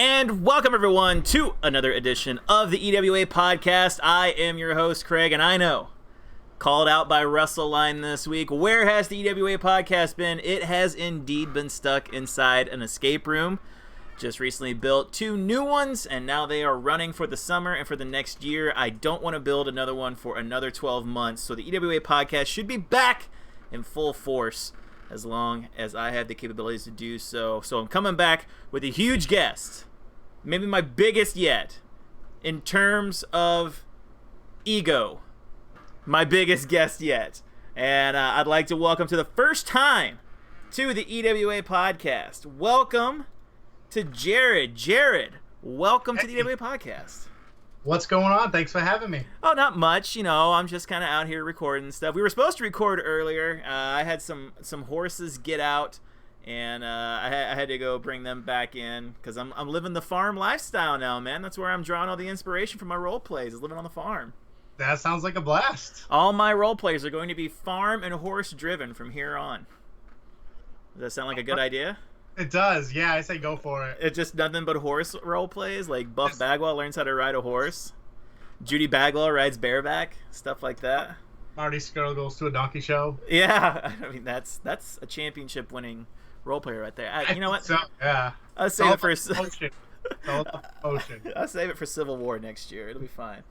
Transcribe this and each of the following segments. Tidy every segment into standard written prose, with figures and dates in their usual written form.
And welcome everyone to another edition of the EWA podcast. I am your host, Craig, and I know, called out by Russell Line this week, where has the EWA podcast been? It has indeed been stuck inside an escape room. Just recently built 2 new ones, and now they are running for the summer and for the next year. I don't want to build another one for another 12 months, so the EWA podcast should be back in full force as long as I have the capabilities to do so. So I'm coming back with a huge guest, maybe my biggest yet, in terms of ego, my biggest guest yet. And I'd like to welcome to the first time to the EWA podcast, welcome to Jared. Jared, welcome to the EWA podcast. What's going on? Thanks for having me. Oh, not much. You know, I'm just kind of out here recording stuff. We were supposed to record earlier. I had some horses get out, and I had to go bring them back in because I'm living the farm lifestyle now, man. That's where I'm drawing all the inspiration for my role plays, is living on the farm. That sounds like a blast. All my role plays are going to be farm and horse driven from here on. Does that sound like a good idea? It does. Yeah, I say go for it. It's just nothing but horse role plays, like Buff Bagwell learns how to ride a horse, Judy Bagwell rides bareback, stuff like that. Marty Skrull goes to a donkey show. Yeah, I mean that's a championship winning role player right there. You know what? So, yeah. I'll save it for I'll save it for Civil War next year. It'll be fine.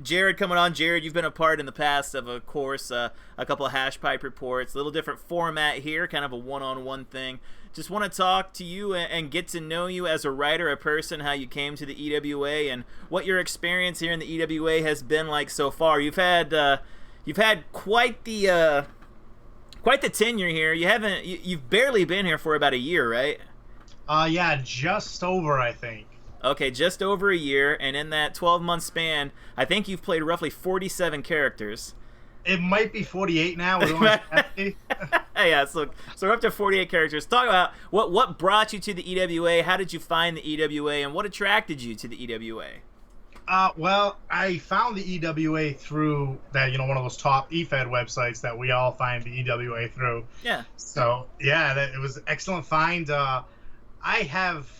Jared coming on. Jared, you've been a part in the past of course, a couple of Hash Pipe reports. A little different format here, kind of a one-on-one thing. Just want to talk to you and get to know you as a writer, a person, how you came to the EWA, and what your experience here in the EWA has been like so far. You've had quite the tenure here. You've barely been here for about a year, right? Yeah, just over, I think. Okay, just over a year, and in that 12-month span, I think you've played roughly 47 characters. It might be 48 now. We're only 50. Yeah, so we're up to 48 characters. Talk about what brought you to the EWA, how did you find the EWA, and what attracted you to the EWA? Well, I found the EWA through that, one of those top EFED websites that we all find the EWA through. Yeah. So, yeah, it was an excellent find. I have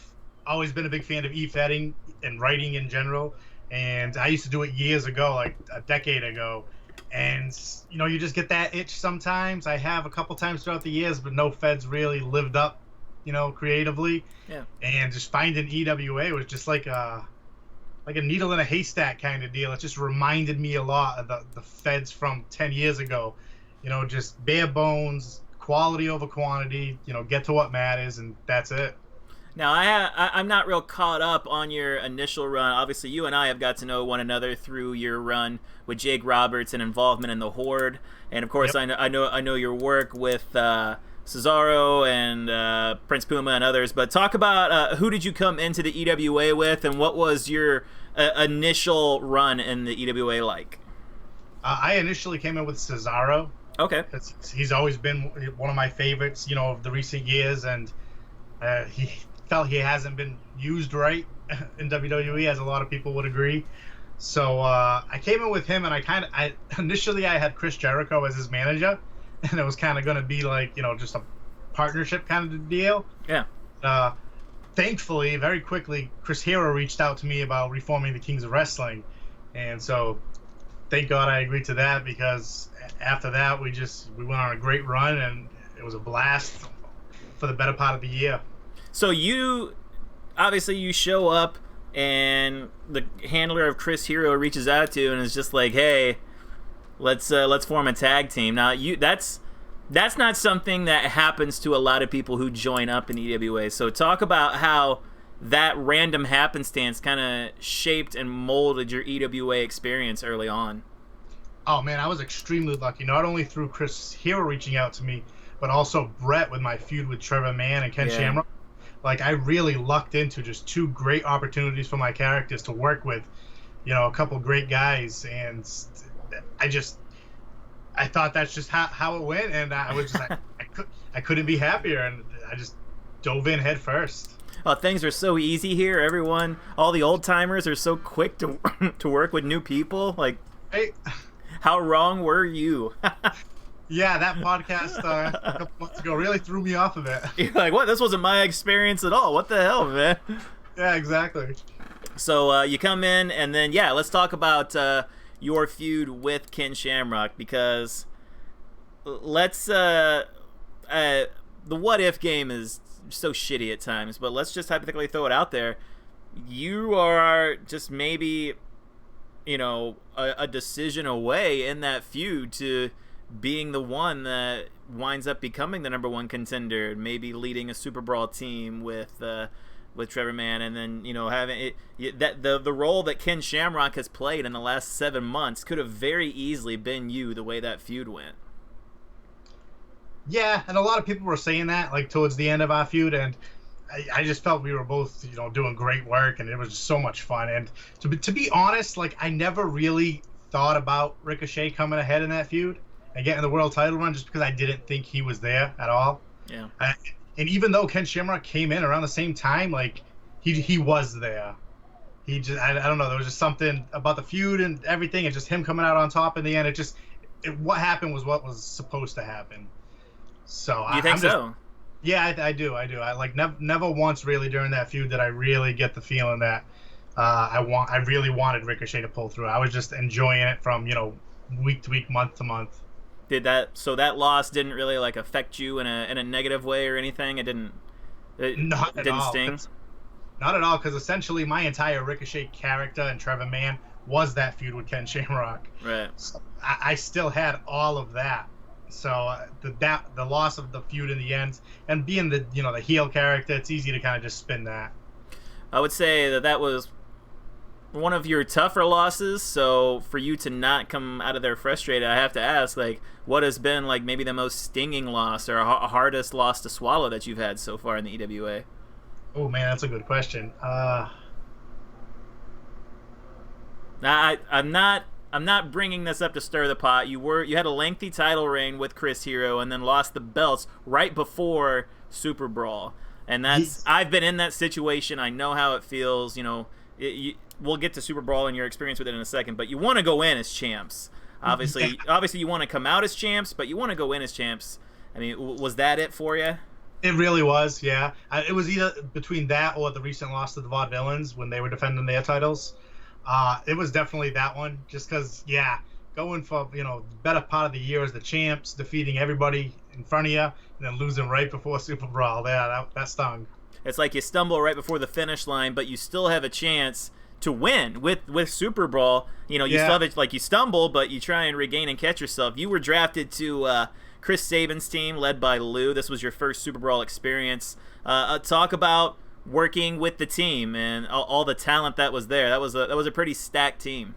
always been a big fan of EFEDing and writing in general, and I used to do it years ago, like a decade ago. And, you just get that itch sometimes. I have a couple times throughout the years, but no feds really lived up, creatively. Yeah. And just finding EWA was just like a needle in a haystack kind of deal. It just reminded me a lot of the feds from 10 years ago. Just bare bones, quality over quantity, get to what matters, and that's it. Now, I'm not real caught up on your initial run. Obviously, you and I have got to know one another through your run with Jake Roberts and involvement in the Horde, and of course, yep. I know your work with Cesaro and Prince Puma and others. But talk about who did you come into the EWA with, and what was your initial run in the EWA like? I initially came in with Cesaro. Okay. He's always been one of my favorites, of the recent years, and he felt he hasn't been used right in WWE, as a lot of people would agree. So I came in with him, and initially I had Chris Jericho as his manager, and it was kind of going to be like, just a partnership kind of deal. Yeah. Thankfully, very quickly, Chris Hero reached out to me about reforming the Kings of Wrestling, and so thank God I agreed to that, because after that we went on a great run, and it was a blast for the better part of the year. So you show up, and the handler of Chris Hero reaches out to you and is just like, "Hey, let's form a tag team." Now that's not something that happens to a lot of people who join up in EWA. So talk about how that random happenstance kind of shaped and molded your EWA experience early on. Oh man, I was extremely lucky. Not only through Chris Hero reaching out to me, but also Brett with my feud with Trevor Mann and Ken Shamrock. Like, I really lucked into just 2 great opportunities for my characters to work with, a couple great guys, and I thought that's just how it went, and I was just I couldn't be happier, and I just dove in head first. Oh, things are so easy here. Everyone, all the old timers are so quick to work with new people. Like, hey. How wrong were you? Yeah, that podcast a couple months ago really threw me off of it. You're like, what? This wasn't my experience at all. What the hell, man? Yeah, exactly. So you come in, and then yeah, let's talk about your feud with Ken Shamrock, because let's the what if game is so shitty at times, but let's just hypothetically throw it out there. You are just maybe, a decision away in that feud to being the one that winds up becoming the #1 contender, maybe leading a Super Brawl team with Trevor Mann, and then having that the role that Ken Shamrock has played in the last 7 months could have very easily been you, the way that feud went. Yeah, and a lot of people were saying that like towards the end of our feud, and I just felt we were both doing great work, and it was just so much fun. And to be honest, like I never really thought about Ricochet coming ahead in that feud and getting the world title run, just because I didn't think he was there at all. Yeah. And even though Ken Shamrock came in around the same time, like he was there. He just I don't know, there was just something about the feud and everything, and just him coming out on top in the end. What happened was what was supposed to happen. So you think so? Yeah, I do. I like never once really during that feud did I really get the feeling that I really wanted Ricochet to pull through. I was just enjoying it from week to week, month to month. So that loss didn't really like affect you in a negative way or anything? It didn't sting? Not at all, because essentially my entire Ricochet character and Trevor Mann was that feud with Ken Shamrock. Right. So I still had all of that. So the loss of the feud in the end, and being the the heel character, it's easy to kind of just spin that. I would say that was one of your tougher losses. So for you to not come out of there frustrated, I have to ask, like, what has been like maybe the most stinging loss or hardest loss to swallow that you've had so far in the EWA? Oh man, that's a good question. I'm not bringing this up to stir the pot. You had a lengthy title reign with Chris Hero, and then lost the belts right before Super Brawl. And I've been in that situation. I know how it feels. We'll get to Super Brawl and your experience with it in a second, but you want to go in as champs. Obviously, you want to come out as champs, but you want to go in as champs. I mean, was that it for you? It really was, yeah. It was either between that or the recent loss to the Vaudevillains when they were defending their titles. It was definitely that one, just because, going for, the better part of the year as the champs, defeating everybody in front of you, and then losing right before Super Brawl. Yeah, that stung. It's like you stumble right before the finish line, but you still have a chance to win with Super Brawl. You still have it, like you stumble, but you try and regain and catch yourself. You were drafted to Chris Sabin's team, led by Lou. This was your first Super Brawl experience. Talk about working with the team and all the talent that was there. That was a pretty stacked team.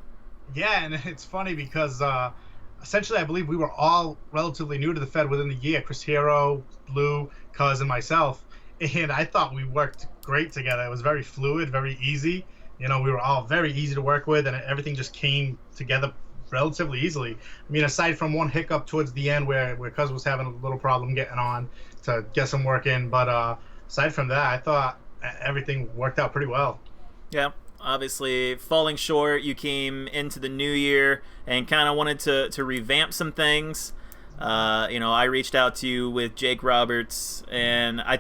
Yeah, and it's funny because essentially I believe we were all relatively new to the Fed within the year. Chris Hero, Lou, Cuz, and myself. And I thought we worked great together. It was very fluid, very easy. We were all very easy to work with, and everything just came together relatively easily. I mean, aside from one hiccup towards the end where Cuz was having a little problem getting on to get some work in, but aside from that, I thought everything worked out pretty well. Yeah, obviously falling short, you came into the new year and kind of wanted to revamp some things. I reached out to you with Jake Roberts, and I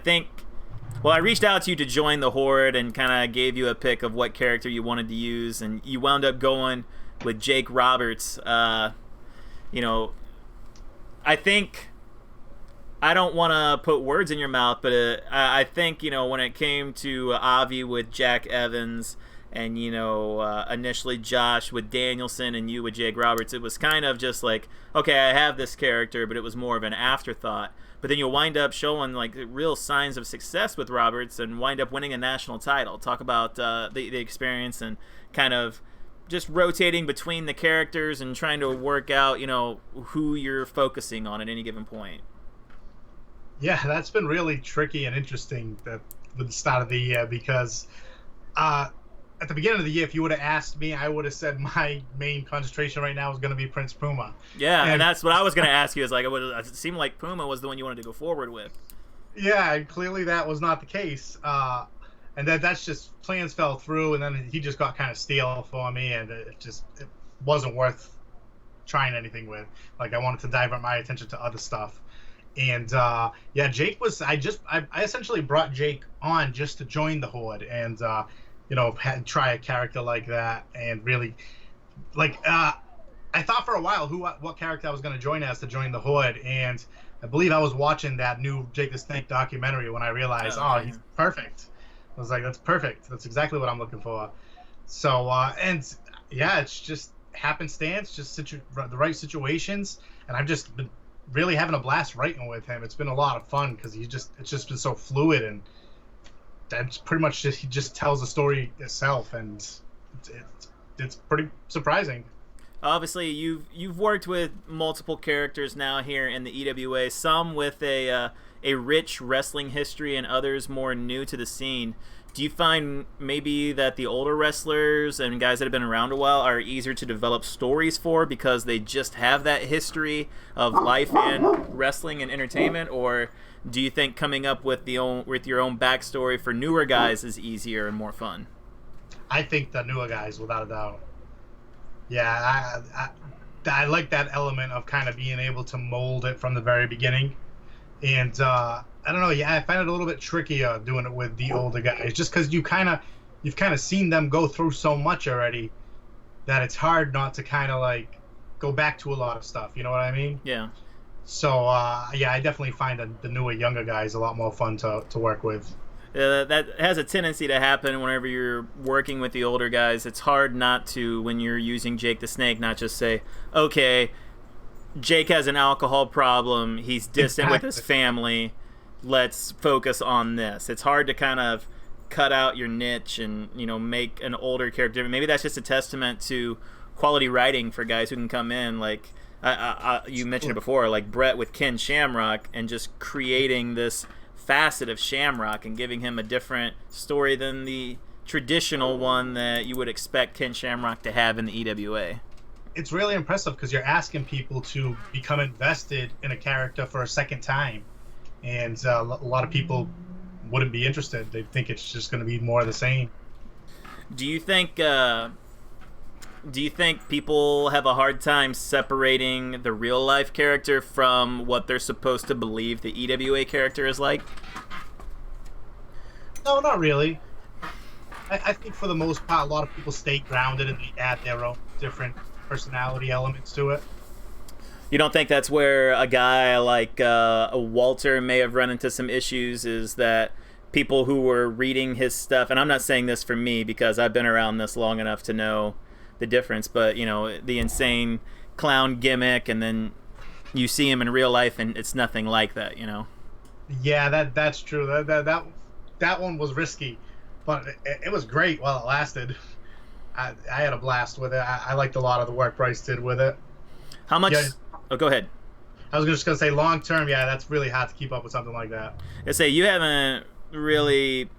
reached out to you to join the Horde and kind of gave you a pick of what character you wanted to use, and you wound up going with Jake Roberts. I think, I don't want to put words in your mouth, but I think, when it came to Avi with Jack Evans and, initially Josh with Danielson and you with Jake Roberts, it was kind of just like, okay, I have this character, but it was more of an afterthought. But then you'll wind up showing like real signs of success with Roberts and wind up winning a national title. Talk about the experience and kind of just rotating between the characters and trying to work out, who you're focusing on at any given point. Yeah, that's been really tricky and interesting with the start of the year, because at the beginning of the year, if you would have asked me, I would have said my main concentration right now is going to be Prince Puma. Yeah, and that's what I was going to ask you. Is like, it seemed like Puma was the one you wanted to go forward with. Yeah, and clearly that was not the case. And that's just, plans fell through, and then he just got kind of stale for me, and it wasn't worth trying anything with. Like I wanted to divert my attention to other stuff. And yeah, Jake was. I essentially brought Jake on just to join the Horde and try a character like that and really like. I thought for a while what character I was going to join as to join the Horde, and I believe I was watching that new Jake the Snake documentary when I realized, he's perfect. I was like, that's perfect. That's exactly what I'm looking for. So and yeah, it's just happenstance, just the right situations, and I've just been really having a blast writing with him. It's been a lot of fun because it's just been so fluid, and that's pretty much he just tells the story itself, and it's pretty surprising. Obviously, you've worked with multiple characters now here in the EWA, some with a rich wrestling history and others more new to the scene. Do you find maybe that the older wrestlers and guys that have been around a while are easier to develop stories for because they just have that history of life and wrestling and entertainment, or do you think coming up with your own backstory for newer guys is easier and more fun? I think the newer guys, without a doubt. Yeah, I like that element of kind of being able to mold it from the very beginning. And I don't know, yeah, I find it a little bit trickier doing it with the older guys, just because you've kind of seen them go through so much already that it's hard not to kind of like go back to a lot of stuff. You know what I mean? Yeah. So yeah, I definitely find the newer, younger guys a lot more fun to work with. That has a tendency to happen whenever you're working with the older guys. It's hard not to, when you're using Jake the Snake, not just say, okay, Jake has an alcohol problem, he's distant with his family, let's focus on this. It's hard to kind of cut out your niche and make an older character. Maybe that's just a testament to quality writing for guys who can come in, like you mentioned it before, like Brett with Ken Shamrock, and just creating this facet of Shamrock and giving him a different story than the traditional one that you would expect Ken Shamrock to have in the EWA. It's really impressive because you're asking people to become invested in a character for a second time, and a lot of people wouldn't be interested. They think it's just going to be more of the same. Do you think people have a hard time separating the real life character from what they're supposed to believe the EWA character is like? No, not really. I think for the most part, a lot of people stay grounded and they add their own different personality elements to it. You don't think that's where a guy like Walter may have run into some issues, is that people who were reading his stuff, and I'm not saying this for me because I've been around this long enough to know the difference, but the insane clown gimmick, and then you see him in real life and it's nothing like that. Yeah, that's true. That one was risky, but it was great while it lasted. I had a blast with it. I liked a lot of the work Bryce did with it. How much? Yeah. Oh, go ahead. I was just gonna say, long term, yeah, that's really hard to keep up with something like that. I say you haven't really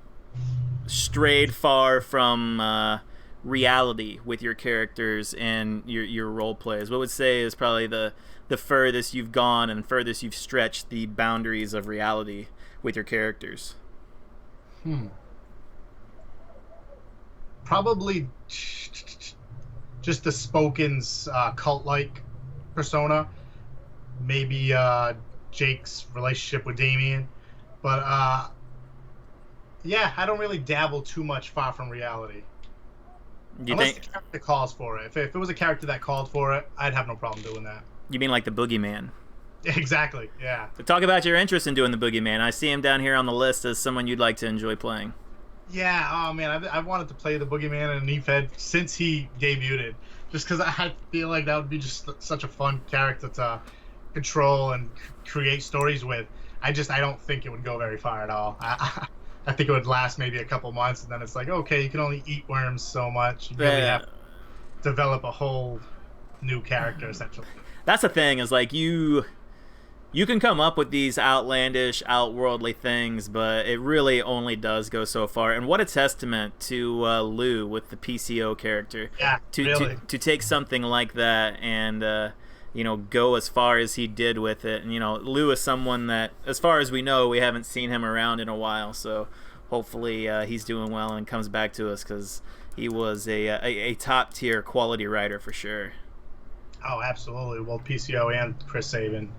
strayed far from reality with your characters and your role plays. What would say is probably the furthest you've gone and furthest you've stretched the boundaries of reality with your characters? Probably just the Spoken's cult-like persona. Maybe Jake's relationship with Damien. But yeah, I don't really dabble too much far from reality. Unless the character calls for it. If it was a character that called for it, I'd have no problem doing that. You mean like the Boogeyman? Exactly, yeah. So talk about your interest in doing the Boogeyman. I see him down here on the list as someone you'd like to enjoy playing. Yeah, oh man, I've wanted to play the Boogeyman in Neefhead since he debuted. Just because I feel like that would be just such a fun character to control and create stories with. I don't think it would go very far at all. I think it would last maybe a couple months, and then it's like, okay, you can only eat worms so much. You really have to develop a whole new character, essentially. That's the thing, is like you can come up with these outlandish, outworldly things, but it really only does go so far. And what a testament to Lou with the PCO character. Yeah, really. To take something like that and go as far as he did with it. And Lou is someone that, as far as we know, we haven't seen him around in a while. So hopefully he's doing well and comes back to us, because he was a top tier quality writer for sure. Oh, absolutely. Well, PCO and Chris Sabin.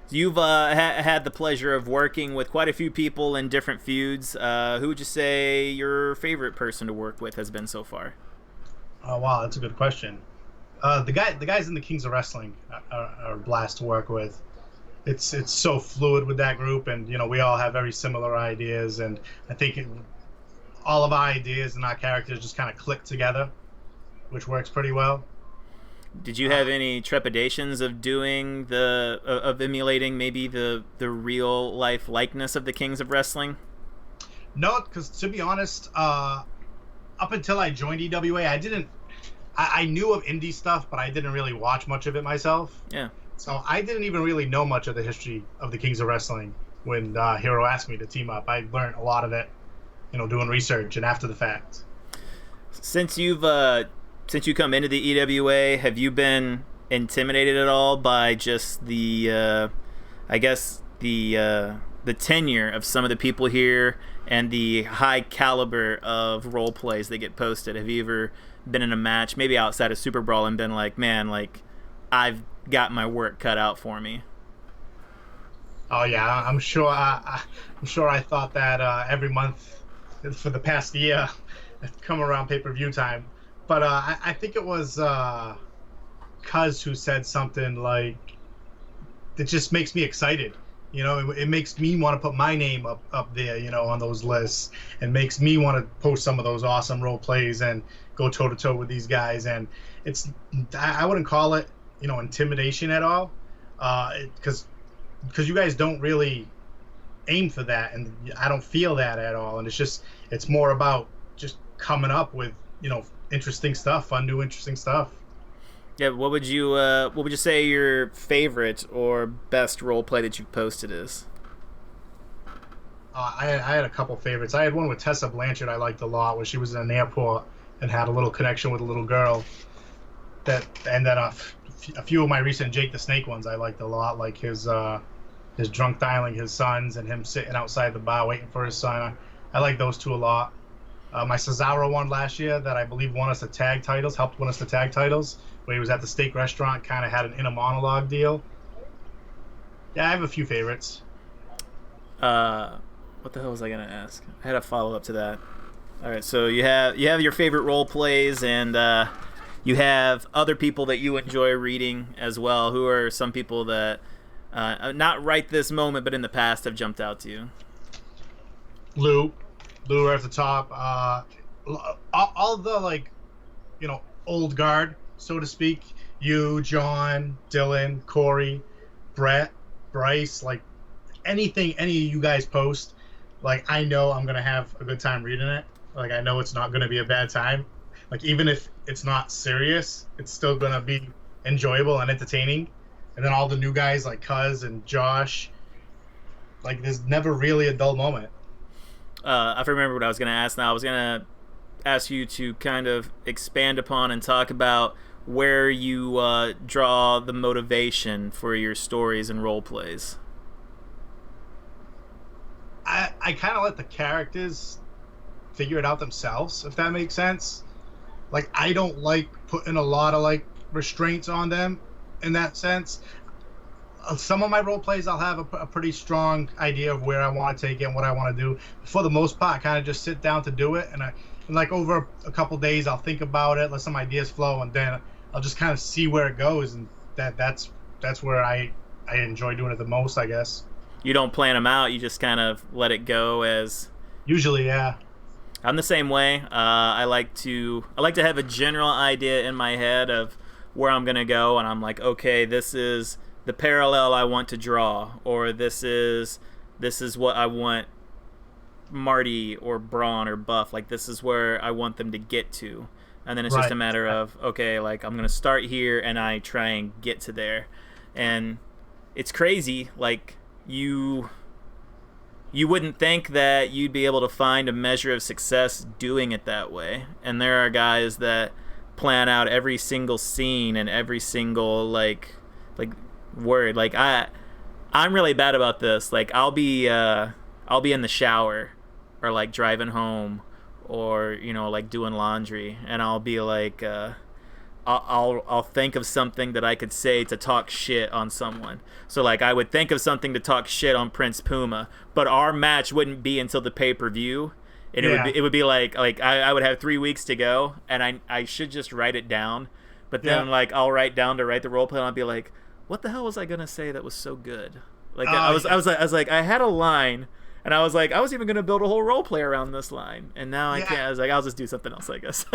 You've had the pleasure of working with quite a few people in different feuds. Who would you say your favorite person to work with has been so far? Oh, wow, that's a good question. The guys in the Kings of Wrestling are a blast to work with. It's so fluid with that group, and we all have very similar ideas, and I think all of our ideas and our characters just kind of click together, which works pretty well. Did you have any trepidations of doing of emulating maybe the real life likeness of the Kings of Wrestling? No, because to be honest, up until I joined EWA, I didn't. I knew of indie stuff, but I didn't really watch much of it myself. Yeah. So I didn't even really know much of the history of the Kings of Wrestling when Hero asked me to team up. I learned a lot of it, doing research and after the fact. Since you come into the EWA, have you been intimidated at all by just the tenure of some of the people here and the high caliber of role plays that get posted? Have you ever been in a match, maybe outside of Super Brawl, and been like, man, like I've got my work cut out for me? Oh yeah, I'm sure. I'm sure I thought that every month for the past year, come around pay-per-view time. But I think it was Cuz who said something like, "It just makes me excited." It makes me want to put my name up there, on those lists, and makes me want to post some of those awesome role plays and go toe to toe with these guys. And I wouldn't call it, intimidation at all, because you guys don't really aim for that, and I don't feel that at all. And it's more about just coming up with, interesting stuff, interesting stuff. Yeah, what would you say your favorite or best role play that you've posted is? I had a couple favorites. I had one with Tessa Blanchard I liked a lot, where she was in an airport and had a little connection with a little girl. And then a few of my recent Jake the Snake ones I liked a lot, like his drunk dialing his sons and him sitting outside the bar waiting for his son. I like those two a lot. My Cesaro one last year that I believe helped win us the tag titles, where he was at the steak restaurant, kind of had an inner monologue deal. Yeah, I have a few favorites. What the hell was I gonna ask? I had a follow up to that. All right, so you have your favorite role plays, and you have other people that you enjoy reading as well. Who are some people that not right this moment, but in the past have jumped out to you? Lou right at the top. All the old guard, so to speak. You, John, Dylan, Corey, Brett, Bryce, like anything any of you guys post, like I know I'm gonna have a good time reading it. Like I know it's not gonna be a bad time. Like even if it's not serious, it's still gonna be enjoyable and entertaining. And then all the new guys like Cuz and Josh, like there's never really a dull moment. I remember what I was going to ask now. I was going to ask you to kind of expand upon and talk about where you draw the motivation for your stories and role plays. I kind of let the characters figure it out themselves, if that makes sense. Like, I don't like putting a lot of, restraints on them in that sense. Some of my role plays, I'll have a pretty strong idea of where I want to take it and what I want to do. For the most part, I kind of just sit down to do it, and over a couple days, I'll think about it, let some ideas flow, and then I'll just kind of see where it goes, and that's where I enjoy doing it the most, I guess. You don't plan them out; you just kind of let it go as. Usually, yeah. I'm the same way. I like to have a general idea in my head of where I'm gonna go, and I'm like, okay, this is the parallel I want to draw, or this is what I want Marty or Braun or Buff, like this is where I want them to get to, and then it's just a matter of, okay, like I'm gonna start here and I try and get to there. And it's crazy, like you wouldn't think that you'd be able to find a measure of success doing it that way, and there are guys that plan out every single scene and every single like word. Like I'm really bad about this. Like I'll be in the shower or like driving home or like doing laundry, and I'll be like I'll think of something that I could say to talk shit on someone. So like I would think of something to talk shit on Prince Puma, but our match wouldn't be until the pay-per-view. And it would be like I would have 3 weeks to go, and I should just write it down. But then like I'll write down to write the role play, and I'll be like, what the hell was I gonna say that was so good? Like I was like I had a line, and I was like I was even gonna build a whole role play around this line, and now I can't. I was like I'll just do something else, I guess.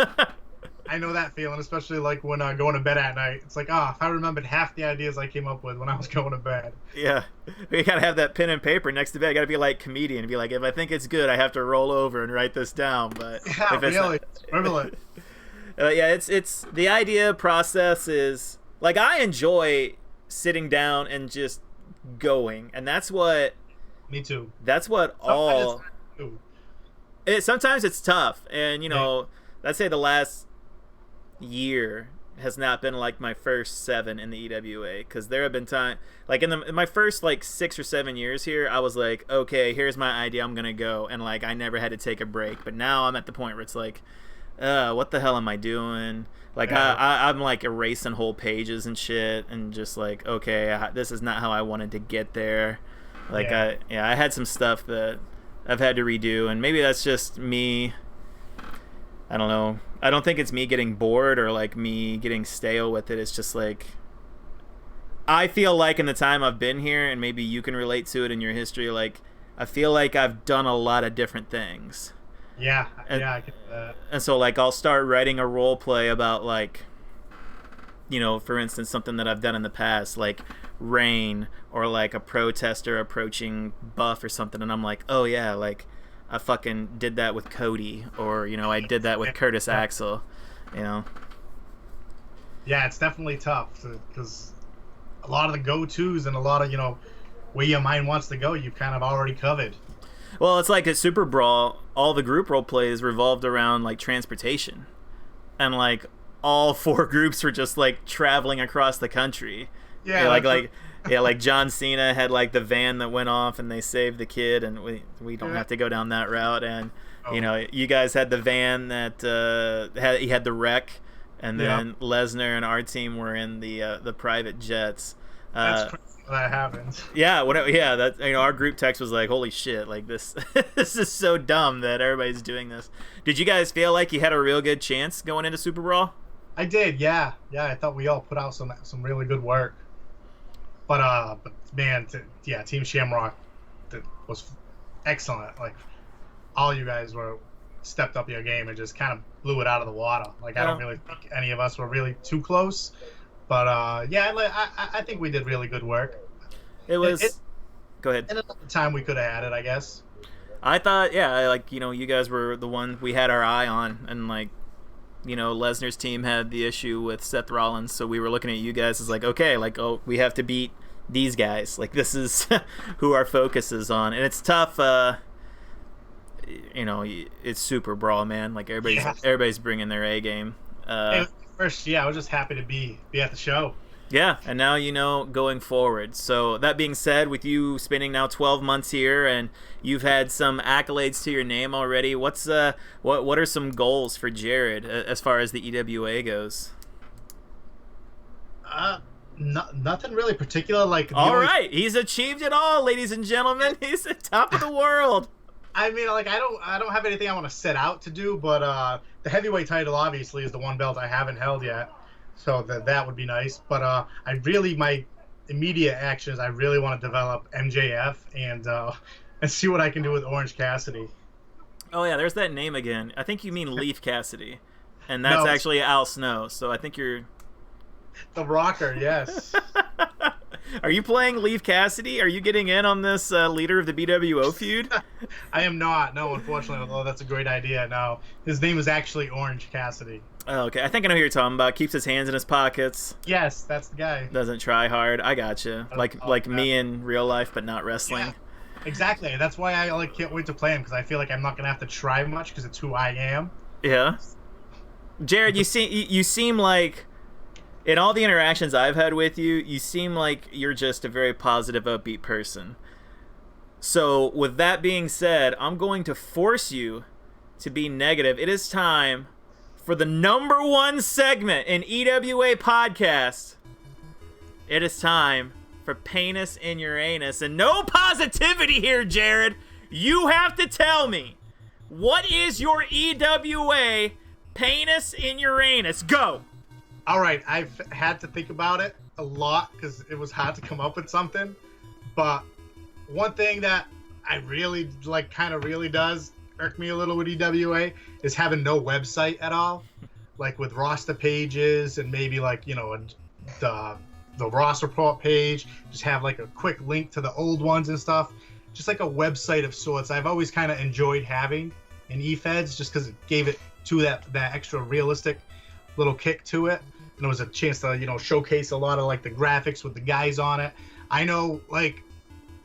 I know that feeling, especially like when going to bed at night. It's like, if I remembered half the ideas I came up with when I was going to bed. Yeah, you gotta have that pen and paper next to bed. You gotta be like comedian, be like, if I think it's good, I have to roll over and write this down. But yeah, if it's really, remember it. Yeah, it's the idea process is like I enjoy sitting down and just going, and that's what. Me too. That's what sometimes it's tough, and let's say the last year has not been like my first 7 in the EWA, because there have been time like in my first like 6 or 7 years here, I was like, okay, here's my idea, I'm gonna go, and like I never had to take a break. But now I'm at the point where it's like, what the hell am I doing? Like I'm like erasing whole pages and shit, and just like, okay, this is not how I wanted to get there. Like I had some stuff that I've had to redo, and maybe that's just me. I don't know. I don't think it's me getting bored or like me getting stale with it. It's just like I feel like in the time I've been here, and maybe you can relate to it in your history, like I feel like I've done a lot of different things. Yeah, I get that. And so like I'll start writing a role play about like, for instance, something that I've done in the past, like rain, or like a protester approaching Buff or something, and I'm like, oh yeah, like I fucking did that with Cody, or I did that with Curtis Axel, Yeah, it's definitely tough because a lot of the go-tos and a lot of where your mind wants to go, you've kind of already covered. Well, it's like at Super Brawl, all the group role plays revolved around like transportation, and like all 4 groups were just like traveling across the country. Yeah, like John Cena had like the van that went off and they saved the kid, and we don't have to go down that route. And you guys had the van that he had the wreck, and then Lesnar and our team were in the private jets. That's crazy that happens. Yeah, that our group text was like, holy shit, like this this is so dumb that everybody's doing this. Did you guys feel like you had a real good chance going into Super Brawl? I did, yeah. I thought we all put out some really good work. But man, Team Shamrock was excellent. Like all you guys stepped up your game and just kind of blew it out of the water. Like I don't really think any of us were really too close. But I think we did really good work. It was. Go ahead. And another time we could have had it, I guess. I thought, you guys were the one we had our eye on, and like, Lesnar's team had the issue with Seth Rollins, so we were looking at you guys as like, okay, like, oh, we have to beat these guys. Like, this is who our focus is on, and it's tough. It's Super Brawl, man. Like everybody's bringing their A game. First, I was just happy to be at the show. Yeah, and now going forward. So that being said, with you spending now 12 months here, and you've had some accolades to your name already, what are some goals for Jared as far as the EWA goes? Nothing really particular. Like right, he's achieved it all, ladies and gentlemen. He's the top of the world. I mean, like I don't have anything I want to set out to do, but the heavyweight title obviously is the one belt I haven't held yet. So that would be nice. But my immediate action is I really want to develop MJF and see what I can do with Orange Cassidy. Oh yeah, there's that name again. I think you mean Leaf Cassidy, and that's actually Al Snow. So I think you're the Rocker. Yes. Are you playing Leaf Cassidy? Are you getting in on this leader of the BWO feud? I am not. No, unfortunately. Although that's a great idea. No, his name is actually Orange Cassidy. Oh, okay. I think I know who you're talking about. Keeps his hands in his pockets. Yes, that's the guy. Doesn't try hard. I gotcha. Like me in real life, but not wrestling. Yeah, exactly. That's why I can't wait to play him, because I feel like I'm not gonna have to try much because it's who I am. Yeah. Jared, you seem like, in all the interactions I've had with you, you seem like you're just a very positive, upbeat person. So, with that being said, I'm going to force you to be negative. It is time for the #1 segment in EWA podcast. It is time for Penis in Your Anus. And no positivity here, Jared. You have to tell me, what is your EWA Penis in Your Anus? Go! All right, I've had to think about it a lot because it was hard to come up with something. But one thing that I really like, kind of really does irk me a little with EWA is having no website at all. Like with roster pages and maybe like, you know, the roster report page, just have like a quick link to the old ones and stuff. Just like a website of sorts. I've always kind of enjoyed having in eFeds just because it gave it to that extra realistic little kick to it. And it was a chance to, you know, showcase a lot of like the graphics with the guys on it. I know like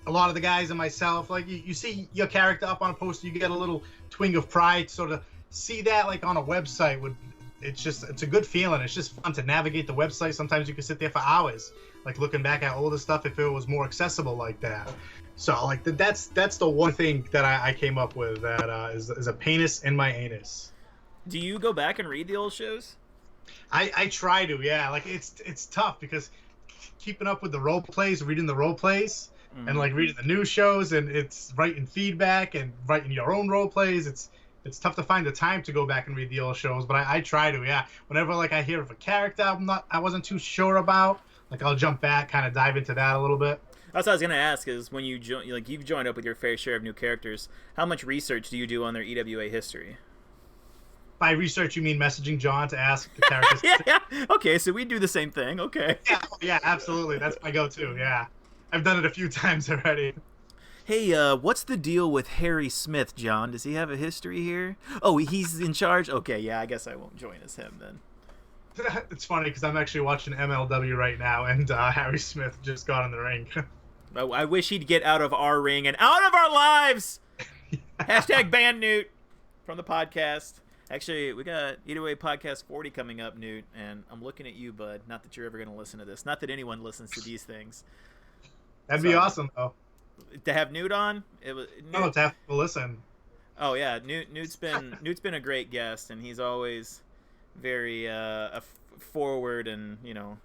a lot of the guys and myself, like you see your character up on a poster, you get a little twinge of pride. Sort of see that like on a website would, it's a good feeling. It's just fun to navigate the website. Sometimes you can sit there for hours, like looking back at older stuff if it was more accessible like that. So like that's the one thing that I came up with that is a penis in my anus. Do you go back and read the old shows? I try to, yeah. Like it's tough because keeping up with the role plays, reading the role plays, and like reading the new shows, and it's writing feedback and writing your own role plays. It's tough to find the time to go back and read the old shows, but I try to, yeah. Whenever like I hear of a character I wasn't too sure about, like I'll jump back, kind of dive into that a little bit. That's what I was gonna ask. Is when you like you've joined up with your fair share of new characters, how much research do you do on their EWA history? By research, you mean messaging John to ask the characters? yeah. Okay, so we do the same thing. Okay. Yeah, absolutely. That's my go-to. Yeah, I've done it a few times already. Hey, what's the deal with Harry Smith, John? Does he have a history here? Oh, he's in charge? Okay, yeah, I guess I won't join as him then. It's funny because I'm actually watching MLW right now, and Harry Smith just got in the ring. I wish he'd get out of our ring and out of our lives! Hashtag ban Newt from the podcast. Actually, we got EWA Podcast 40 coming up, Newt, and I'm looking at you, bud. Not that you're ever going to listen to this. Not that anyone listens to these things. That'd be awesome, though. To have Newt on? No, to have to listen. Oh, yeah. Newt's been a great guest, and he's always very forward and, you know,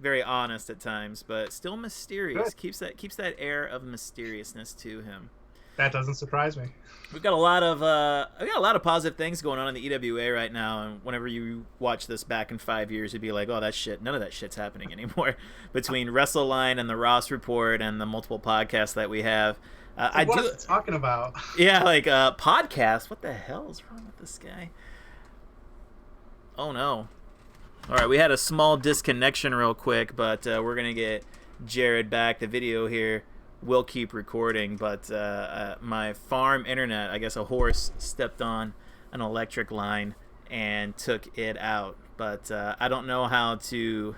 very honest at times, but still mysterious. Good. Keeps that air of mysteriousness to him. That doesn't surprise me. We've got a lot of positive things going on in the EWA right now, and whenever you watch this back in 5 years, you'd be like, oh, none of that shit's happening anymore. Between WrestleLine and the Ross Report and the multiple podcasts that we have. What are you talking about? Yeah, like podcasts. What the hell is wrong with this guy? Oh no. All right, we had a small disconnection real quick, but we're going to get Jared back. The video here will keep recording, but my farm internet, I guess a horse stepped on an electric line and took it out. But I don't know how to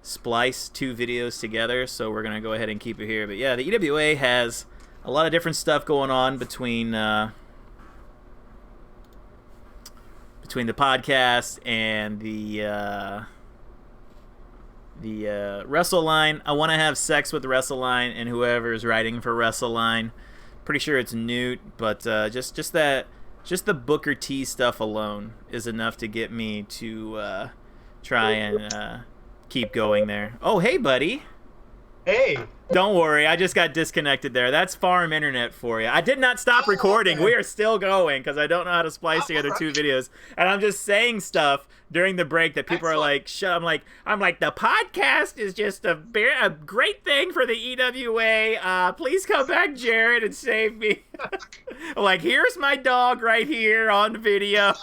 splice two videos together, so we're going to go ahead and keep it here. But yeah, the EWA has a lot of different stuff going on between the podcast and the WrestleLine. I want to have sex with WrestleLine and whoever is writing for WrestleLine. Pretty sure it's Newt, but just the Booker T stuff alone is enough to get me to try and keep going there. Oh, hey, buddy. Hey. Don't worry, I just got disconnected there. That's farm internet for you. I did not stop recording. Okay. We are still going because I don't know how to splice together two videos, and I'm just saying stuff during the break that people are like, "Shut!" I'm like, the podcast is just a great thing for the EWA. Please come back, Jared, and save me. I'm like, here's my dog right here on video.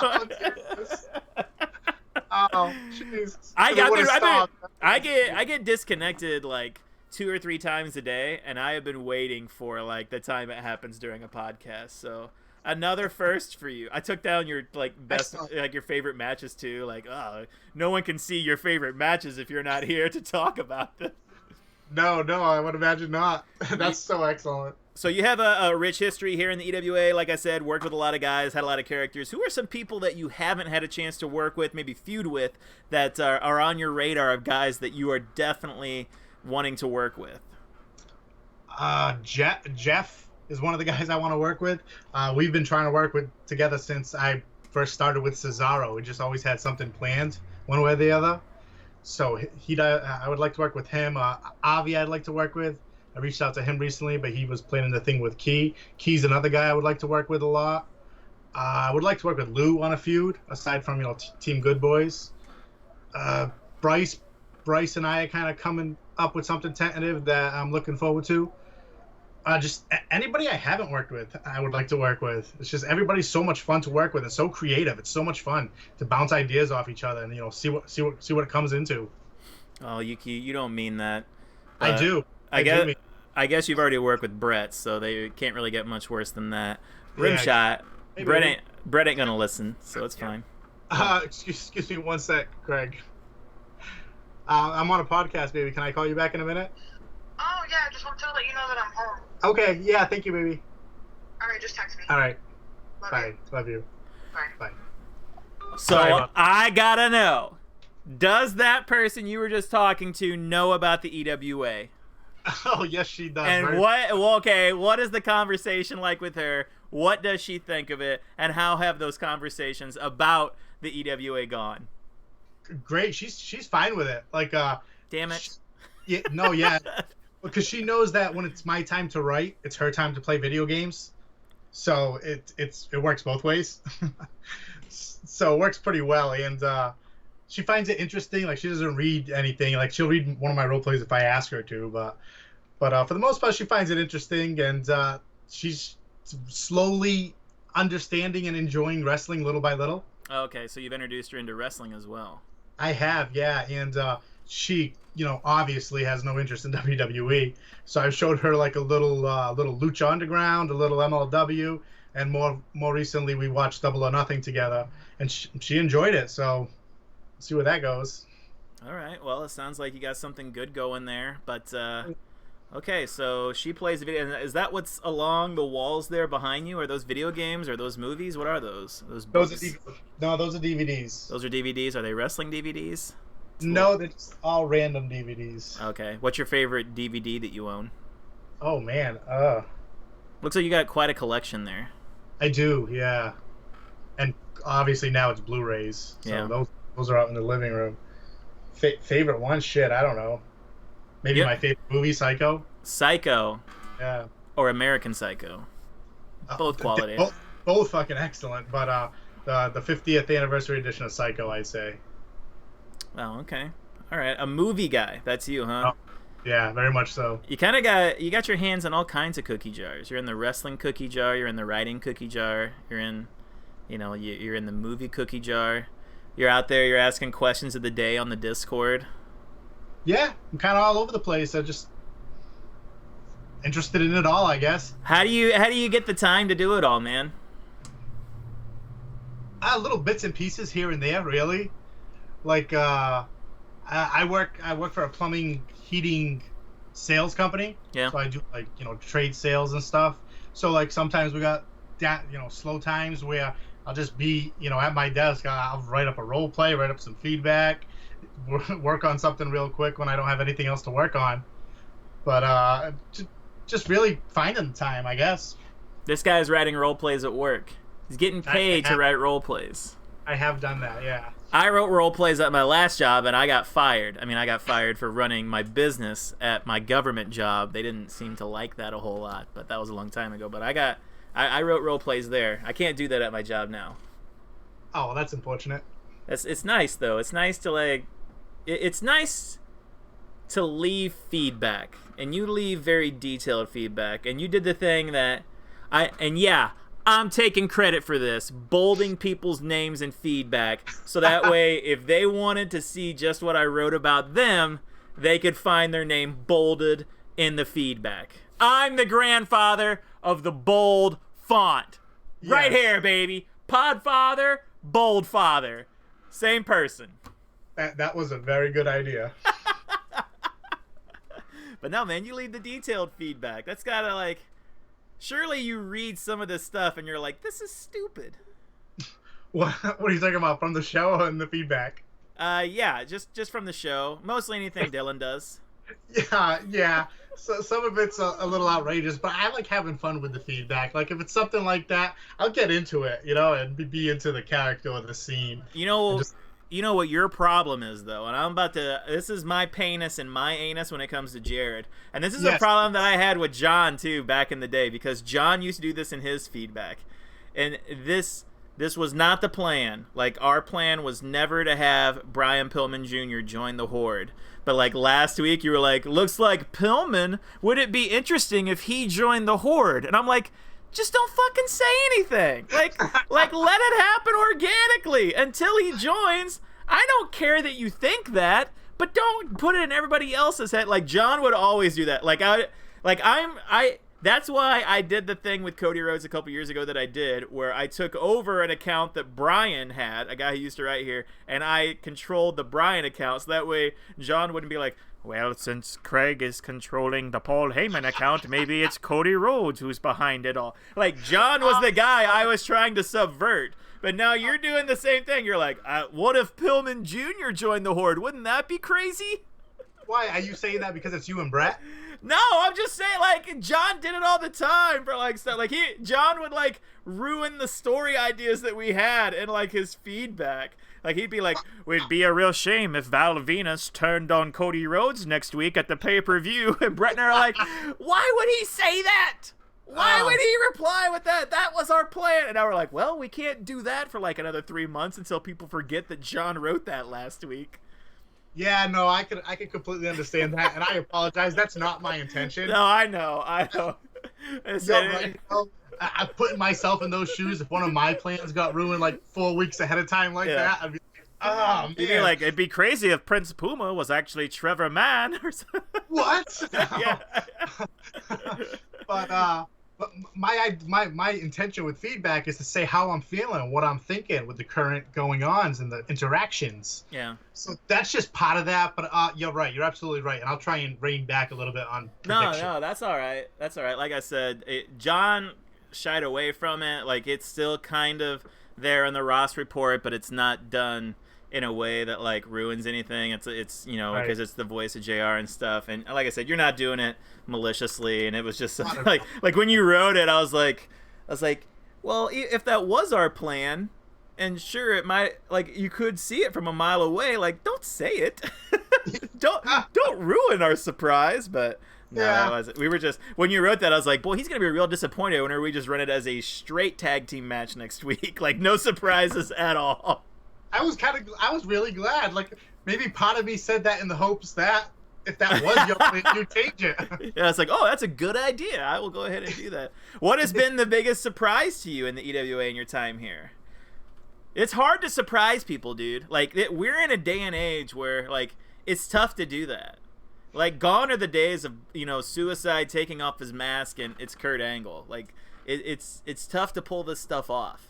Oh, jeez. I get disconnected like 2 or 3 times a day, and I have been waiting for like the time it happens during a podcast. So another first for you. I took down your like best, like your favorite matches too. Like, oh, no one can see your favorite matches if you're not here to talk about them. No, I would imagine not. That's so excellent. So you have a rich history here in the EWA. Like I said, worked with a lot of guys, had a lot of characters. Who are some people that you haven't had a chance to work with, maybe feud with, that are on your radar of guys that you are definitely wanting to work with? Jeff is one of the guys I want to work with. We've been trying to work together since I first started with Cesaro. We just always had something planned, one way or the other. So I would like to work with him. Avi, I'd like to work with. I reached out to him recently, but he was planning the thing with Key. Key's another guy I would like to work with a lot. I would like to work with Lou on a feud, aside from Team Good Boys. Bryce and I are kind of coming up with something tentative that I'm looking forward to. Just anybody I haven't worked with, I would like to work with. It's just everybody's so much fun to work with. It's so creative. It's so much fun to bounce ideas off each other and see what it comes into. Oh, you don't mean that. I do. I guess you've already worked with Brett, so they can't really get much worse than that. Rimshot. Hey, Brett ain't gonna listen, so it's fine. Excuse me one sec, Craig. I'm on a podcast, baby. Can I call you back in a minute? Oh, yeah, I just want to let you know that I'm home. Okay, yeah, thank you, baby. All right, just text me. All right. Love Bye. you. Love you. Bye. Bye. So I gotta know, does that person you were just talking to know about the EWA? Oh, yes, she does. And what is the conversation like with her? What does she think of it? And how have those conversations about the EWA gone? Great. She's fine with it. Like, damn it. Yeah. Because she knows that when it's my time to write, it's her time to play video games. So it works both ways. So it works pretty well, and she finds it interesting. Like, she doesn't read anything. Like, she'll read one of my role plays if I ask her to, but for the most part, she finds it interesting, and she's slowly understanding and enjoying wrestling little by little. Okay, so you've introduced her into wrestling as well. I have, yeah, and she, obviously has no interest in WWE. So I showed her like a little Lucha Underground, a little MLW, and more recently we watched Double or Nothing together, and she enjoyed it. So see where that goes. All right. Well, it sounds like you got something good going there. But okay, so she plays video. Is that what's along the walls there behind you? Are those video games? Are those movies? What are those? Those books? Those are DVDs. Those are DVDs. Are they wrestling DVDs? No, they're just all random DVDs. Okay. What's your favorite DVD that you own? Oh, man. Looks like you got quite a collection there. I do, yeah. And obviously now it's Blu-rays. So yeah. Those are out in the living room. Favorite one? Shit, I don't know. Maybe my favorite movie, Psycho. Psycho. Yeah. Or American Psycho. Both quality. Both fucking excellent, but the 50th anniversary edition of Psycho, I'd say. Oh, okay. All right. A movie guy. That's you, huh? Oh, yeah, very much so. You kind of got your hands on all kinds of cookie jars. You're in the wrestling cookie jar. You're in the writing cookie jar. You're in, you're in the movie cookie jar. You're out there. You're asking questions of the day on the Discord. Yeah, I'm kind of all over the place. I'm just interested in it all, I guess. How do you get the time to do it all, man? Little bits and pieces here and there, really. Like, I work for a plumbing heating sales company. Yeah. So I do trade sales and stuff. So like sometimes we got that slow times where I'll just be at my desk. I'll write up a role play, write up some feedback, work on something real quick when I don't have anything else to work on. But just really finding the time, I guess. This guy's writing role plays at work. He's getting paid to write role plays. I have done that, yeah. I wrote role plays at my last job, and I got fired. I mean, I got fired for running my business at my government job. They didn't seem to like that a whole lot, but that was a long time ago. But I wrote role plays there. I can't do that at my job now. Oh, well, that's unfortunate. It's nice though. It's nice to it's nice to leave feedback, and you leave very detailed feedback. And you did the thing that I'm taking credit for this, bolding people's names and feedback, so that way if they wanted to see just what I wrote about them, they could find their name bolded in the feedback. I'm the grandfather of the bold font. Yes. Right here, baby. Podfather, bold father. Same person. That was a very good idea. But no, man, you leave the detailed feedback. That's gotta surely you read some of this stuff and you're like, this is stupid. What are you talking about, from the show and the feedback? Yeah, just from the show. Mostly anything Dylan does. Yeah. So some of it's a little outrageous, but I like having fun with the feedback. Like if it's something like that, I'll get into it, and be into the character or the scene, You and know, just you know what your problem is though, and I'm about to. This is my penis and my anus when it comes to Jared, and this is a yes. problem that I had with John too back in the day because John used to do this in his feedback, and this was not the plan. Like our plan was never to have Brian Pillman Jr. join the Horde. But like last week, you were like, "Looks like Pillman. Would it be interesting if he joined the Horde?" And I'm like, just don't fucking say anything. Like let it happen organically until he joins. I don't care that you think that, but don't put it in everybody else's head. Like John would always do that. That's why I did the thing with Cody Rhodes a couple years ago that I did, where I took over an account that Brian had, a guy who used to write here, and I controlled the Brian account, so that way John wouldn't be like, well, since Craig is controlling the Paul Heyman account, maybe it's Cody Rhodes who's behind it all. Like, John was the guy I was trying to subvert, but now you're doing the same thing. You're like, what if Pillman Jr. joined the Horde? Wouldn't that be crazy? Why are you saying that because it's you and Brett? No, I'm just saying, like, John did it all the time for, like, stuff. Like, John would, like, ruin the story ideas that we had in, like, his feedback. Like, he'd be like, it'd be a real shame if Val Venus turned on Cody Rhodes next week at the pay-per-view. And Brett and I are like, why would he say that? Why would he reply with that? That was our plan. And now we're like, well, we can't do that for, like, another 3 months until people forget that John wrote that last week. Yeah, no, I could completely understand that, and I apologize. That's not my intention. No, I know. I'm putting myself in those shoes. If one of my plans got ruined like 4 weeks ahead of time like that, I'd be like, oh, man. You'd be like, it'd be crazy if Prince Puma was actually Trevor Mann or something. What? Yeah. But my intention with feedback is to say how I'm feeling, what I'm thinking with the current going-ons and the interactions. Yeah. So that's just part of that, but you're right. You're absolutely right, and I'll try and rein back a little bit on prediction. No, that's all right. That's all right. Like I said, John shied away from it. Like, it's still kind of there in the Ross report, but it's not done in a way that like ruins anything. It's because Right. it's the voice of JR and stuff. And like I said, you're not doing it maliciously. And it was just like when you wrote it, I was like, well, if that was our plan, and sure, it might, like, you could see it from a mile away. Like, don't say it. don't ruin our surprise. But no, Yeah. we were just, when you wrote that, I was like, boy, he's gonna be real disappointed whenever we just run it as a straight tag team match next week. Like, no surprises at all. I was really glad. Like, maybe part of me said that in the hopes that if that was your plan, you'd change it. Yeah, it's like, oh, that's a good idea. I will go ahead and do that. What has been the biggest surprise to you in the EWA in your time here? It's hard to surprise people, dude. Like, we're in a day and age where, like, it's tough to do that. Like, gone are the days of, Suicide taking off his mask and it's Kurt Angle. Like, it's tough to pull this stuff off.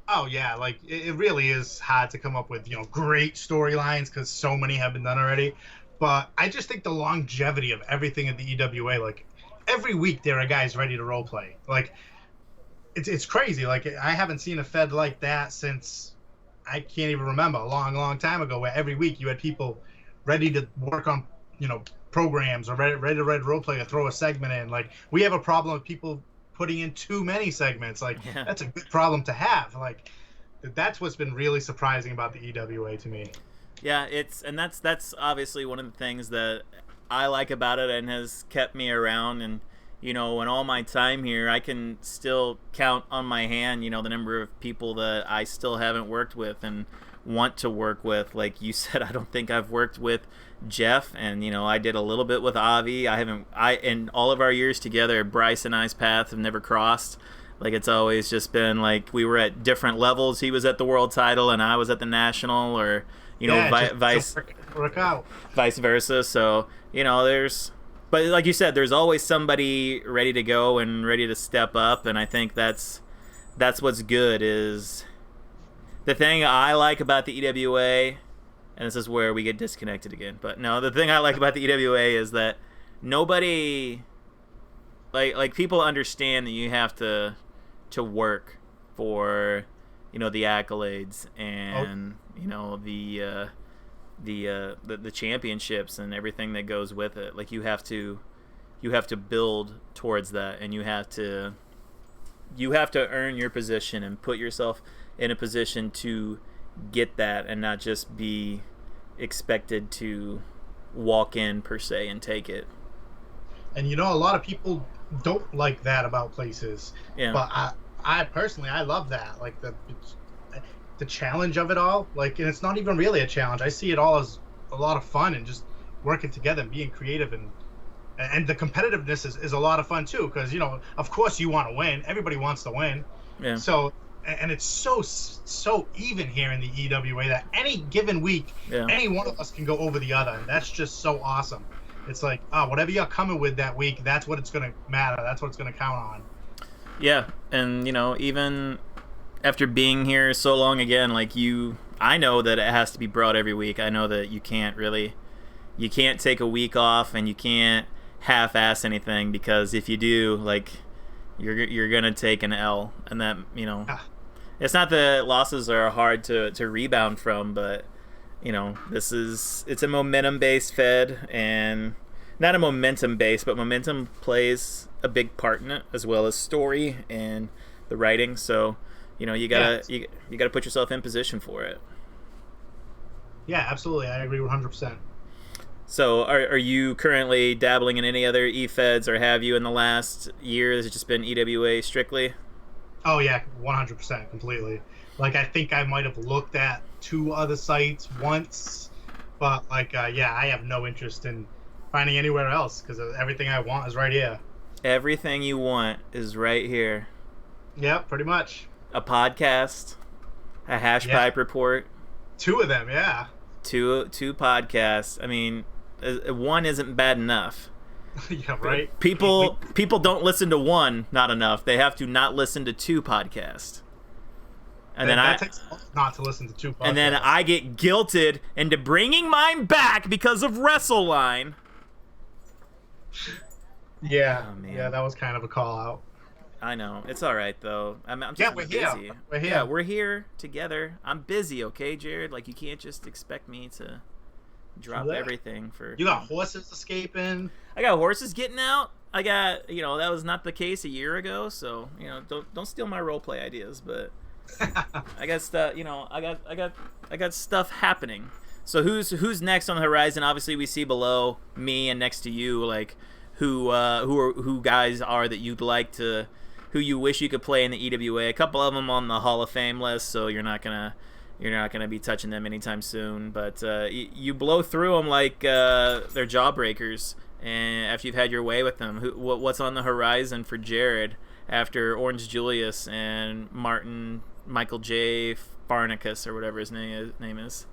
Oh yeah, like it really is hard to come up with great storylines because so many have been done already. But I just think the longevity of everything at the EWA, like every week there are guys ready to role play. Like it's crazy. Like I haven't seen a Fed like that since I can't even remember, a long time ago, where every week you had people ready to work on programs or ready to role play or throw a segment in. Like we have a problem with people putting in too many segments. Like that's a good problem to have. Like that's what's been really surprising about the EWA to me. Yeah, that's obviously one of the things that I like about it and has kept me around. And in all my time here, I can still count on my hand the number of people that I still haven't worked with and want to work with. Like you said, I don't think I've worked with Jeff, and I did a little bit with Avi. In all of our years together, Bryce and I's paths have never crossed. Like it's always just been like we were at different levels. He was at the world title and I was at the national, or vice versa. So but like you said, there's always somebody ready to go and ready to step up, and I think that's what's good. Is the thing I like about the EWA, and this is where we get disconnected again. But no, the thing I like about the EWA is that nobody, like people understand that you have to work for, the accolades and the championships and everything that goes with it. Like you have to build towards that, and you have to earn your position and put yourself in a position to get that, and not just be expected to walk in per se and take it. And a lot of people don't like that about places. Yeah. But I personally, I love that. Like the challenge of it all. Like, and it's not even really a challenge. I see it all as a lot of fun and just working together and being creative, and the competitiveness is a lot of fun too, because of course you want to win. Everybody wants to win. Yeah. So, and it's so even here in the EWA that any given week, any one of us can go over the other, and that's just so awesome. It's like, whatever you're coming with that week, that's what it's going to matter. That's what it's going to count on. Yeah, and even after being here so long again, like I know that it has to be brought every week. I know that you can't take a week off, and you can't half-ass anything, because if you do, like, you're gonna take an L, and that it's not that losses are hard to rebound from, but it's a momentum-based Fed, and not a momentum-based, but momentum plays a big part in it, as well as story and the writing. So you gotta put yourself in position for it. Yeah, absolutely. I agree 100%. So are you currently dabbling in any other e-feds, or have you in the last year? Has it just been EWA strictly? Oh yeah, 100%, completely. Like, I think I might have looked at 2 other sites once, but I have no interest in finding anywhere else, because everything I want is right here. Everything you want is right here. Yeah, pretty much. A podcast, a hash pipe report. 2 of them, yeah. Two podcasts. I mean, one isn't bad enough. Yeah, right. People don't listen to one not enough. They have to not listen to 2 podcasts. And then that takes not to listen to 2 podcasts. And then I get guilted into bringing mine back because of WrestleLine. Yeah. Oh, man. Yeah, that was kind of a call out. I know. It's all right, though. We're busy. here. We're here. Yeah, we're here together. I'm busy, okay, Jared? Like, you can't just expect me to drop everything for... You got horses escaping. I got horses getting out. I got, that was not the case a year ago, so, don't steal my roleplay ideas, but I got stuff, I got stuff happening. So who's next on the horizon? Obviously, we see below me and next to you, like, who guys are that you'd like to... who you wish you could play in the EWA. A couple of them on the Hall of Fame list, so you're not gonna be touching them anytime soon. But you blow through them like they're jawbreakers. And after you've had your way with them, what's on the horizon for Jared after Orange Julius and Michael J. Farnicus, or whatever his name is?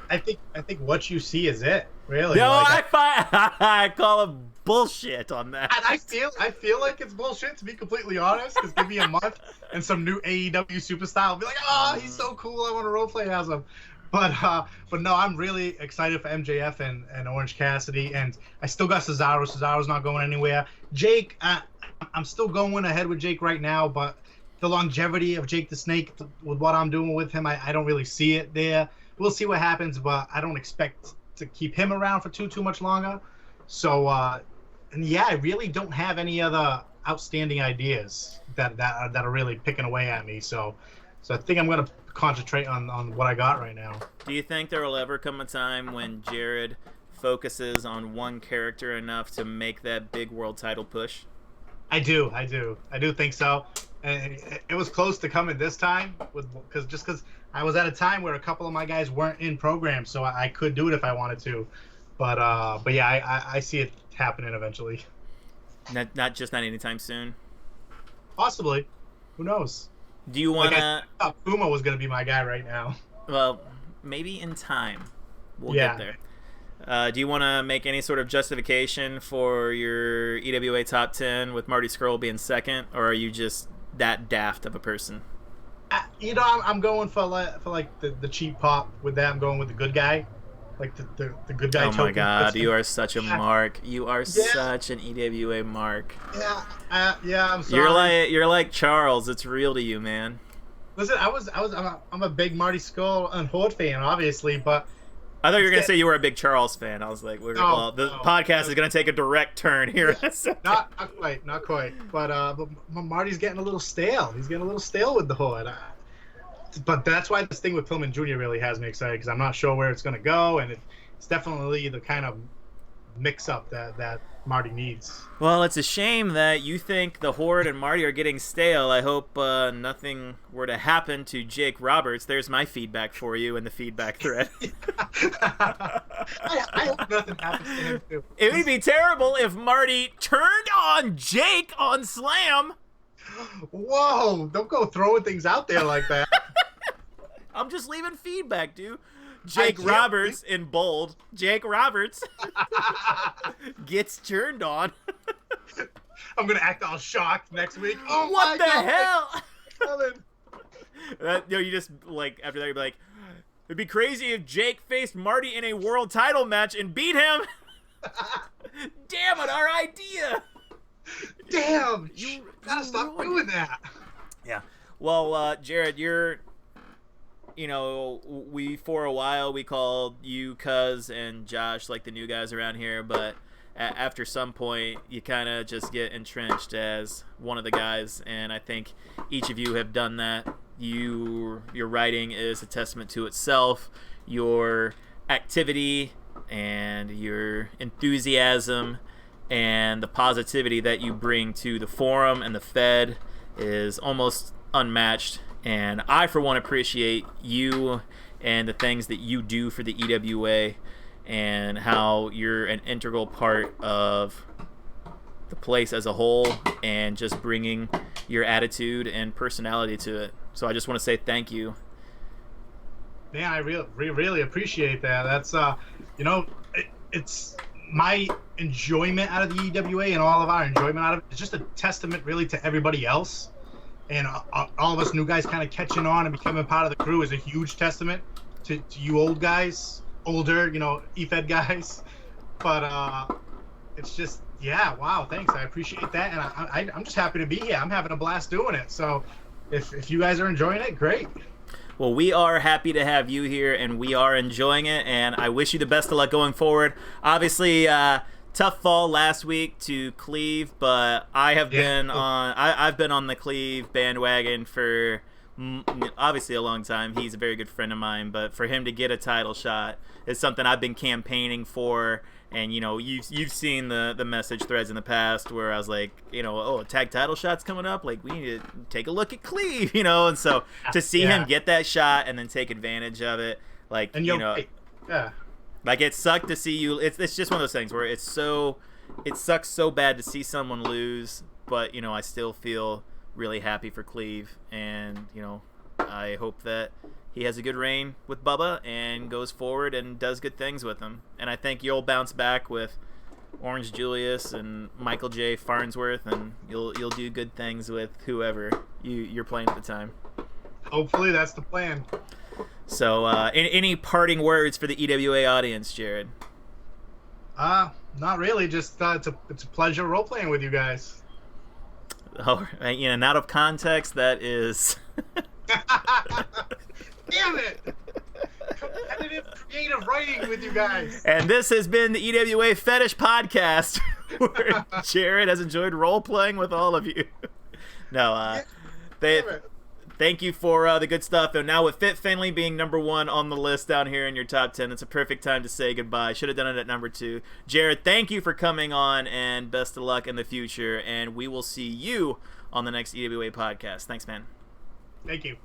I think what you see is it, really. No, I call it bullshit on that. And I feel like it's bullshit, to be completely honest. Because give me a month and some new AEW superstar, I'll be like, he's so cool, I want to roleplay as him. But no, I'm really excited for MJF and Orange Cassidy, and I still got Cesaro. Cesaro's not going anywhere. Jake, I'm still going ahead with Jake right now, but the longevity of Jake the Snake with what I'm doing with him, I don't really see it there. We'll see what happens, but I don't expect to keep him around for too much longer. So, and yeah, I really don't have any other outstanding ideas that are really picking away at me. So I think I'm gonna concentrate on what I got right now. Do you think there will ever come a time when Jared focuses on one character enough to make that big world title push? I do think so. And it was close to coming this time, because I was at a time where a couple of my guys weren't in programs, so I could do it if I wanted to. But yeah, I see it happening eventually. Not anytime soon. Possibly, who knows? Do you want to? I thought Puma was going to be my guy right now. Well, maybe in time we'll get there. Do you want to make any sort of justification for your EWA top 10 with Marty Scurll being second, or are you just that daft of a person? I'm going for the cheap pop with that. I'm going with the good guy, like the good guy. Oh my God, you are such a mark. You are such an EWA mark. Yeah, I'm sorry. You're like Charles. It's real to you, man. Listen, I'm a big Marty Scurll and Horde fan, obviously, but I thought you were going to say you were a big Charles fan. I was like, well, the podcast is going to take a direct turn here. Not quite. But Marty's getting a little stale. He's getting a little stale with the Horde. But that's why this thing with Pillman Jr. really has me excited, because I'm not sure where it's going to go, and it's definitely the kind of mix-up that Marty needs. Well, it's a shame that you think the Horde and Marty are getting stale. I hope nothing were to happen to Jake Roberts. There's my feedback for you in the feedback thread. I hope nothing happens to him, too. It would be terrible if Marty turned on Jake on Slam. Whoa, don't go throwing things out there like that. I'm just leaving feedback, dude. Jake Roberts in bold. Jake Roberts gets turned on. I'm gonna act all shocked next week. Oh, what the hell? You just like after that you'd be like, it'd be crazy if Jake faced Marty in a world title match and beat him. Damn it, our idea. Damn, you gotta stop doing that. Yeah. Well, Jared, we for a while we called you Cuz and Josh like the new guys around here, but after some point you kind of just get entrenched as one of the guys, and I think each of you have done that. Your writing is a testament to itself. Your activity and your enthusiasm and the positivity that you bring to the forum and the Fed is almost unmatched. And I, for one, appreciate you and the things that you do for the EWA and how you're an integral part of the place as a whole and just bringing your attitude and personality to it. So I just want to say thank you. Man, I really appreciate that. That's, it's my enjoyment out of the EWA and all of our enjoyment out of it. It's just a testament really to everybody else. And all of us new guys kind of catching on and becoming part of the crew is a huge testament to you old guys, older, EFED guys. But it's just, yeah, wow, thanks. I appreciate that. And I'm just happy to be here. I'm having a blast doing it. So if you guys are enjoying it, great. Well, we are happy to have you here, and we are enjoying it. And I wish you the best of luck going forward. Obviously, tough fall last week to Cleve, but I've been on the Cleve bandwagon for obviously a long time. He's a very good friend of mine, but for him to get a title shot is something I've been campaigning for. And you've seen the message threads in the past where I was like, a tag title shot's coming up, like we need to take a look at Cleve, and so to see him get that shot and then take advantage of it, like like it sucked to see you. It's just one of those things where it sucks so bad to see someone lose, but I still feel really happy for Cleve, and I hope that he has a good reign with Bubba and goes forward and does good things with him. And I think you'll bounce back with Orange Julius and Michael J. Farnsworth, and you'll do good things with whoever you're playing at the time. Hopefully that's the plan. So, any parting words for the EWA audience, Jared? Not really. Just it's a pleasure role playing with you guys. Oh, and out of context, that is. Damn it! Competitive creative writing with you guys. And this has been the EWA Fetish Podcast, where Jared has enjoyed role playing with all of you. No, thank you for the good stuff. And now with Fit Finley being number 1 on the list down here in your top 10, it's a perfect time to say goodbye. Should have done it at number 2. Jared, thank you for coming on, and best of luck in the future. And we will see you on the next EWA podcast. Thanks, man. Thank you.